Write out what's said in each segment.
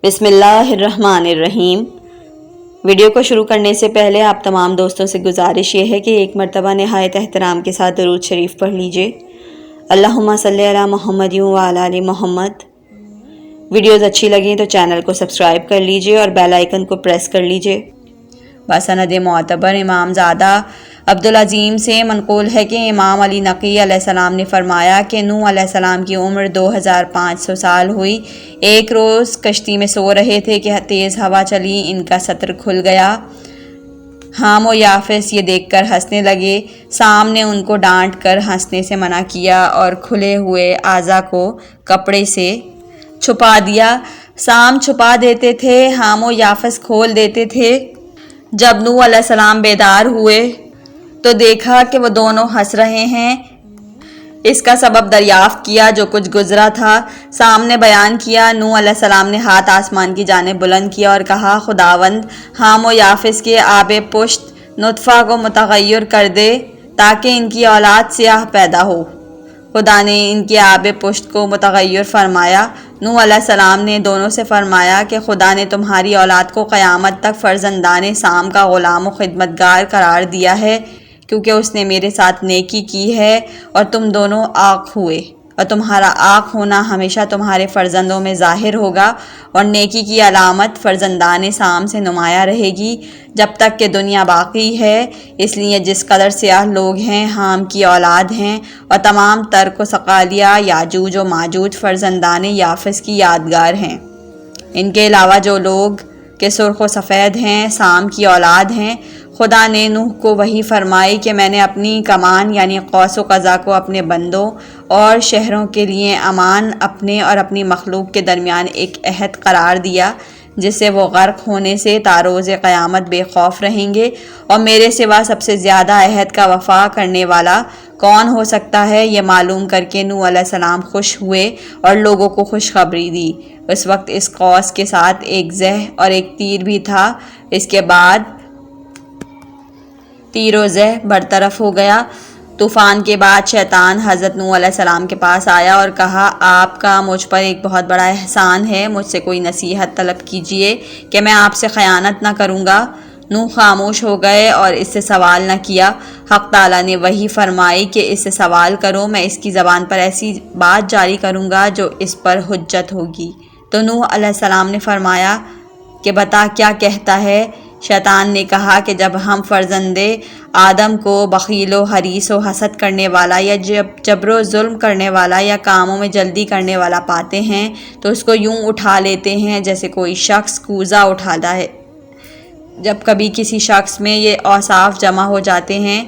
بسم اللہ الرحمن الرحیم۔ ویڈیو کو شروع کرنے سے پہلے آپ تمام دوستوں سے گزارش یہ ہے کہ ایک مرتبہ نہایت احترام کے ساتھ درود شریف پڑھ لیجئے۔ اللہم صلی علی محمد وعلی آل محمد۔ ویڈیوز اچھی لگیں تو چینل کو سبسکرائب کر لیجئے اور بیل آئیکن کو پریس کر لیجئے۔ بسند معتبر امام زادہ عبدالعظیم سے منقول ہے کہ امام علی نقی علیہ السلام نے فرمایا کہ نوح علیہ السلام کی عمر 2500 سال ہوئی۔ ایک روز کشتی میں سو رہے تھے کہ تیز ہوا چلی، ان کا سطر کھل گیا۔ حام و یافس یہ دیکھ کر ہنسنے لگے۔ سام نے ان کو ڈانٹ کر ہنسنے سے منع کیا اور کھلے ہوئے اعضاء کو کپڑے سے چھپا دیا۔ سام چھپا دیتے تھے، حام و یافس کھول دیتے تھے۔ جب نوح علیہ السلام بیدار ہوئے تو دیکھا کہ وہ دونوں ہنس رہے ہیں۔ اس کا سبب دریافت کیا جو کچھ گزرا تھا۔ سام نے بیان کیا، نوح علیہ السلام نے ہاتھ آسمان کی جانب بلند کیا اور کہا، خداوند حام و یافس کے آب پشت نطفہ کو متغیر کر دے تاکہ ان کی اولاد سیاہ پیدا ہو۔ خدا نے ان کے آب پشت کو متغیر فرمایا۔ نوح علیہ السلام نے دونوں سے فرمایا کہ خدا نے تمہاری اولاد کو قیامت تک فرزندان سام کا غلام و خدمتگار قرار دیا ہے، کیونکہ اس نے میرے ساتھ نیکی کی ہے اور تم دونوں آق ہوئے، اور تمہارا آق ہونا ہمیشہ تمہارے فرزندوں میں ظاہر ہوگا، اور نیکی کی علامت فرزندان سام سے نمایاں رہے گی جب تک کہ دنیا باقی ہے۔ اس لیے جس قدر سیاہ لوگ ہیں حام کی اولاد ہیں، اور تمام ترک و ثقالیہ یاجوج و ماجوج فرزندان یافس کی یادگار ہیں۔ ان کے علاوہ جو لوگ کہ سرخ و سفید ہیں سام کی اولاد ہیں۔ خدا نے نوح کو وحی فرمائی کہ میں نے اپنی کمان یعنی قوس و قزح کو اپنے بندوں اور شہروں کے لیے امان، اپنے اور اپنی مخلوق کے درمیان ایک عہد قرار دیا، جس سے وہ غرق ہونے سے تا روز قیامت بے خوف رہیں گے، اور میرے سوا سب سے زیادہ عہد کا وفا کرنے والا کون ہو سکتا ہے۔ یہ معلوم کر کے نوح علیہ السلام خوش ہوئے اور لوگوں کو خوشخبری دی۔ اس وقت اس قوس کے ساتھ ایک زہ اور ایک تیر بھی تھا۔ اس کے بعد تیر و زہ برطرف ہو گیا۔ طوفان کے بعد شیطان حضرت نوح علیہ السلام کے پاس آیا اور کہا، آپ کا مجھ پر ایک بہت بڑا احسان ہے، مجھ سے کوئی نصیحت طلب کیجئے کہ میں آپ سے خیانت نہ کروں گا۔ نوح خاموش ہو گئے اور اس سے سوال نہ کیا۔ حق تعالیٰ نے وحی فرمائی کہ اس سے سوال کرو، میں اس کی زبان پر ایسی بات جاری کروں گا جو اس پر حجت ہوگی۔ تو نوح علیہ السلام نے فرمایا کہ بتا کیا کہتا ہے۔ شیطان نے کہا کہ جب ہم فرزند آدم کو بخیل و حریص و حسد کرنے والا یا جبر و ظلم کرنے والا یا کاموں میں جلدی کرنے والا پاتے ہیں تو اس کو یوں اٹھا لیتے ہیں جیسے کوئی شخص کوزہ اٹھاتا ہے۔ جب کبھی کسی شخص میں یہ اوصاف جمع ہو جاتے ہیں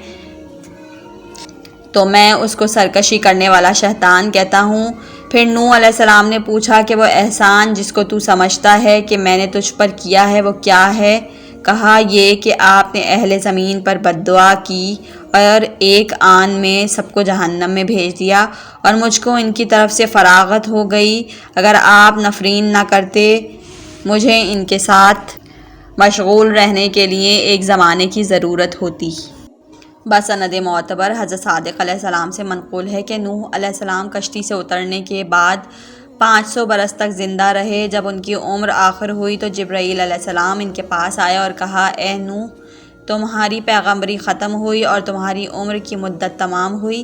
تو میں اس کو سرکشی کرنے والا شیطان کہتا ہوں۔ پھر نوح علیہ السلام نے پوچھا کہ وہ احسان جس کو تو سمجھتا ہے کہ میں نے تجھ پر کیا ہے وہ کیا ہے؟ کہا، یہ کہ آپ نے اہل زمین پر بد دعا کی اور ایک آن میں سب کو جہنم میں بھیج دیا، اور مجھ کو ان کی طرف سے فراغت ہو گئی۔ اگر آپ نفرین نہ کرتے مجھے ان کے ساتھ مشغول رہنے کے لیے ایک زمانے کی ضرورت ہوتی۔ بسند معتبر حضرت صادق علیہ السلام سے منقول ہے کہ نوح علیہ السلام کشتی سے اترنے کے بعد 500 برس تک زندہ رہے۔ جب ان کی عمر آخر ہوئی تو جبرائیل علیہ السلام ان کے پاس آیا اور کہا، اے نوح، تمہاری پیغمبری ختم ہوئی اور تمہاری عمر کی مدت تمام ہوئی،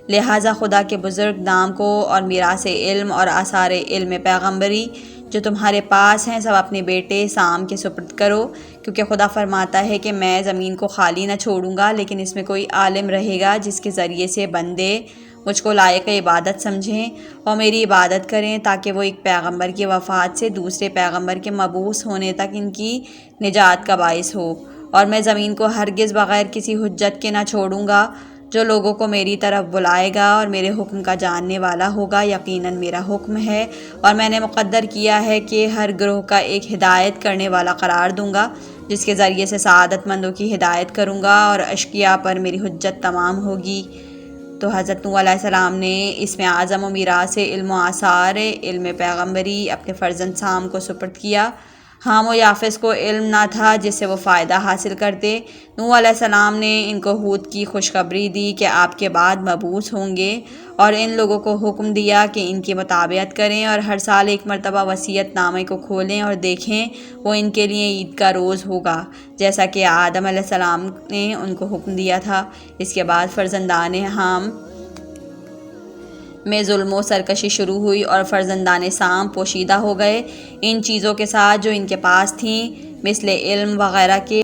لہٰذا خدا کے بزرگ نام کو اور میراث علم اور آثار علم پیغمبری جو تمہارے پاس ہیں سب اپنے بیٹے سام کے سپرد کرو، کیونکہ خدا فرماتا ہے کہ میں زمین کو خالی نہ چھوڑوں گا، لیکن اس میں کوئی عالم رہے گا جس کے ذریعے سے بندے مجھ کو لائق عبادت سمجھیں اور میری عبادت کریں، تاکہ وہ ایک پیغمبر کی وفات سے دوسرے پیغمبر کے مبعوث ہونے تک ان کی نجات کا باعث ہو، اور میں زمین کو ہرگز بغیر کسی حجت کے نہ چھوڑوں گا۔ جو لوگوں کو میری طرف بلائے گا اور میرے حکم کا جاننے والا ہوگا، یقیناً میرا حکم ہے اور میں نے مقدر کیا ہے کہ ہر گروہ کا ایک ہدایت کرنے والا قرار دوں گا، جس کے ذریعے سے سعادت مندوں کی ہدایت کروں گا اور اشقیاء پر میری حجت تمام ہوگی۔ تو حضرت نوح علیہ السلام نے اسم اعظم و میراث علم و آثار علم پیغمبری اپنے فرزند سام کو سپرد کیا۔ حام و یافس کو علم نہ تھا جس سے وہ فائدہ حاصل کرتے۔ نوح علیہ السلام نے ان کو ہود کی خوشخبری دی کہ آپ کے بعد مبعوث ہوں گے، اور ان لوگوں کو حکم دیا کہ ان کی مطابعت کریں اور ہر سال ایک مرتبہ وصیت نامے کو کھولیں اور دیکھیں، وہ ان کے لیے عید کا روز ہوگا، جیسا کہ آدم علیہ السلام نے ان کو حکم دیا تھا۔ اس کے بعد فرزندان حام میں ظلم و سرکشی شروع ہوئی اور فرزندان سام پوشیدہ ہو گئے ان چیزوں کے ساتھ جو ان کے پاس تھیں، مثل علم وغیرہ کے،